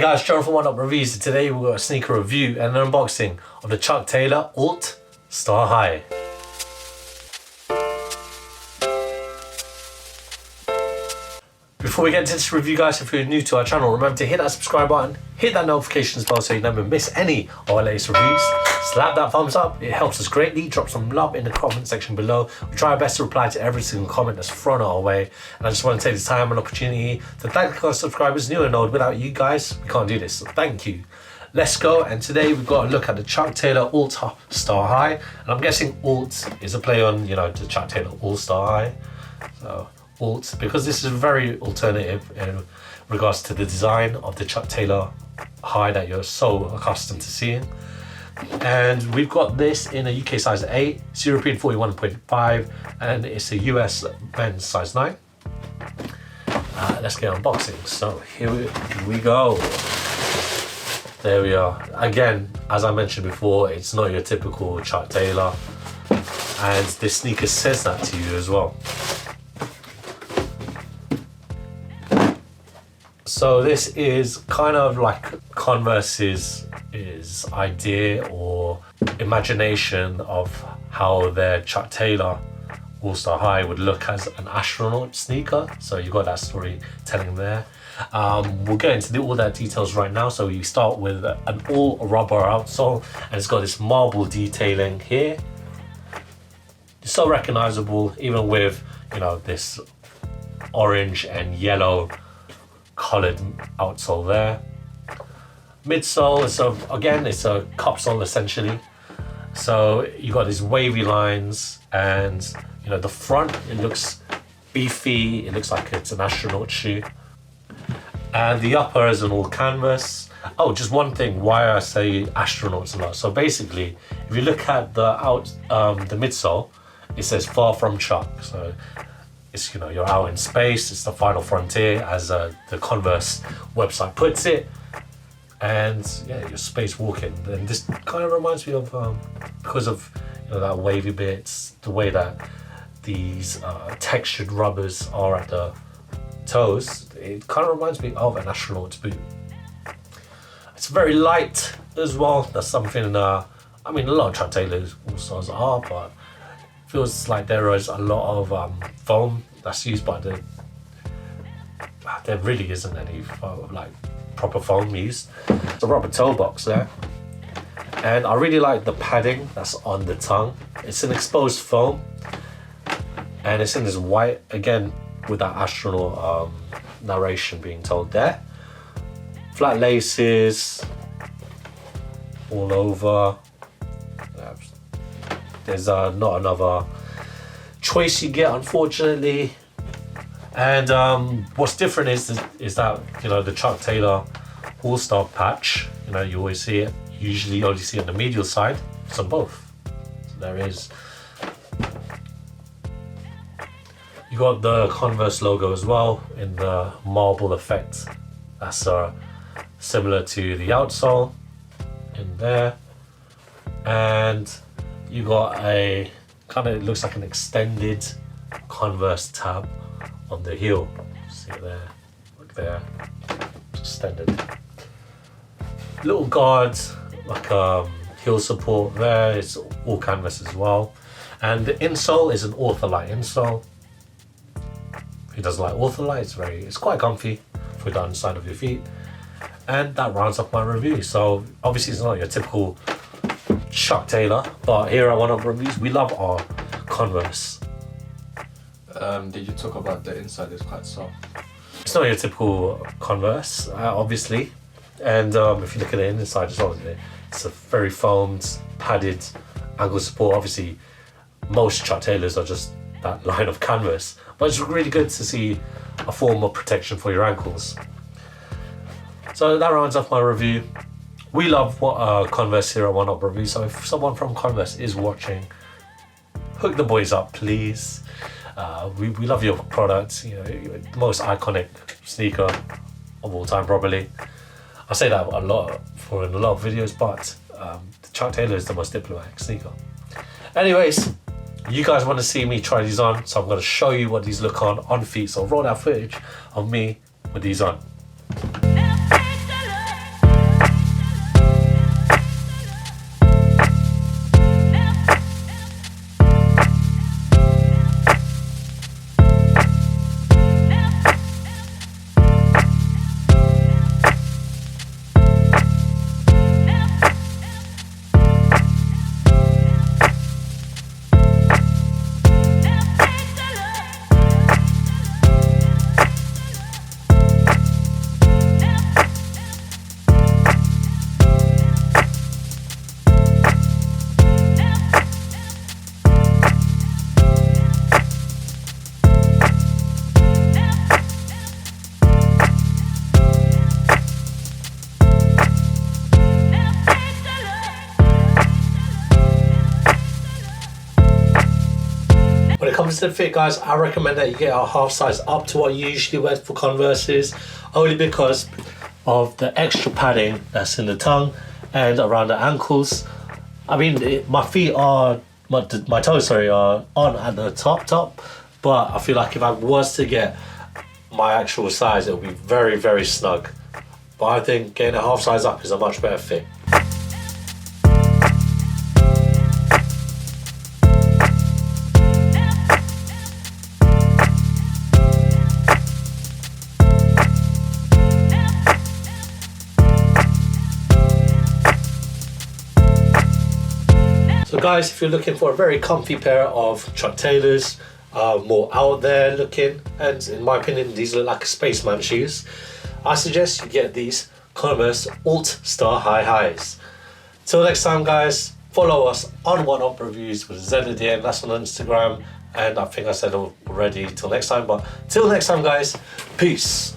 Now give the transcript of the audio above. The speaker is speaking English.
Hey guys, Gerald from Oneupreviewz. Today we've got a sneaker review and an unboxing of the Chuck Taylor Alt Star High. Before we get into this review, guys, if you're new to our channel, remember to hit that subscribe button, hit that notifications bell so you never miss any of our latest reviews. Slap that thumbs up, it helps us greatly. Drop some love in the comment section below. We try our best to reply to every single comment that's thrown our way. And I just want to take this time and opportunity to thank our subscribers, new and old. Without you guys, we can't do this, so thank you. Let's go, and today we've got a look at the Chuck Taylor Alt Star High. And I'm guessing Alt is a play on, the Chuck Taylor All Star High. So Alt, because this is very alternative in regards to the design of the Chuck Taylor High that you're so accustomed to seeing. And we've got this in a UK size 8, European 41.5, and it's a US men's size 9. Let's get unboxing. So here we go. There we are. Again, as I mentioned before, it's not your typical Chuck Taylor, and this sneaker says that to you as well. So this is kind of like Converse's idea or imagination of how their Chuck Taylor All-Star High would look as an astronaut sneaker. So you got that storytelling there. We'll get into all that details right now. So we start with an all rubber outsole, and it's got this marble detailing here. It's so recognizable, even with this orange and yellow coloured outsole there. Midsole it's a cup sole essentially. So you got these wavy lines, and the front, it looks beefy. It looks like it's an astronaut shoe. And the upper is an all canvas. Oh, just one thing why I say astronauts a lot. So basically, if you look at the midsole, it says far from Chuck. So it's you're out in space. It's the final frontier, as the Converse website puts it. And yeah, you're space walking. And this kind of reminds me of because of that wavy bits, the way that these textured rubbers are at the toes. It kind of reminds me of an astronaut's boot. It's very light as well. That's something. A lot of Chuck Taylors also are, but it feels like there is a lot of foam that's used by there really isn't any proper foam used. It's a rubber toe box there, and I really like the padding that's on the tongue. It's an exposed foam, and it's in this white, again with that astronaut narration being told there. Flat laces all over. There's not another choice you get, unfortunately. And what's different is that the Chuck Taylor All-Star patch, you always see it. You usually only see it on the medial side. It's on both. So there is. You got the Converse logo as well in the marble effect. That's similar to the outsole in there. And you got a it looks like an extended Converse tab on the heel. See it there, look there, extended. Little guards, like heel support there. It's all canvas as well. And the insole is an Ortholite insole. Who doesn't like Ortholite? It's quite comfy for the inside of your feet. And that rounds up my review. So obviously it's not your typical Chuck Taylor, but here at Oneupreviewz, we love our Converse. Did you talk about the inside is quite soft? It's not your typical Converse, obviously. And if you look at the inside as well, it's a very foamed, padded ankle support. Obviously, most Chuck Taylors are just that line of canvas, but it's really good to see a form of protection for your ankles. So that rounds off my review. We love Converse here at Oneupreviewz, so if someone from Converse is watching, hook the boys up, please. We love your product. The most iconic sneaker of all time, probably. I say that a lot in a lot of videos, but the Chuck Taylor is the most diplomatic sneaker. Anyways, you guys want to see me try these on, so I'm going to show you what these look on feet. So roll that footage of me with these on. comes to the fit, guys, I recommend that you get a half size up to what you usually wear for Converses, only because of the extra padding that's in the tongue and around the ankles. I mean, my feet are, my toes, sorry, are on at the top, but I feel like if I was to get my actual size, it would be very, very snug. But I think getting a half size up is a much better fit. So guys, if you're looking for a very comfy pair of Chuck Taylors, more out there looking, and in my opinion these look like spaceman shoes, I suggest you get these Converse Alt Star High Highs. Till next time, guys, follow us on Oneupreviewz with Z at the end, that's on Instagram, and I think I said already till next time, but till next time, guys, peace.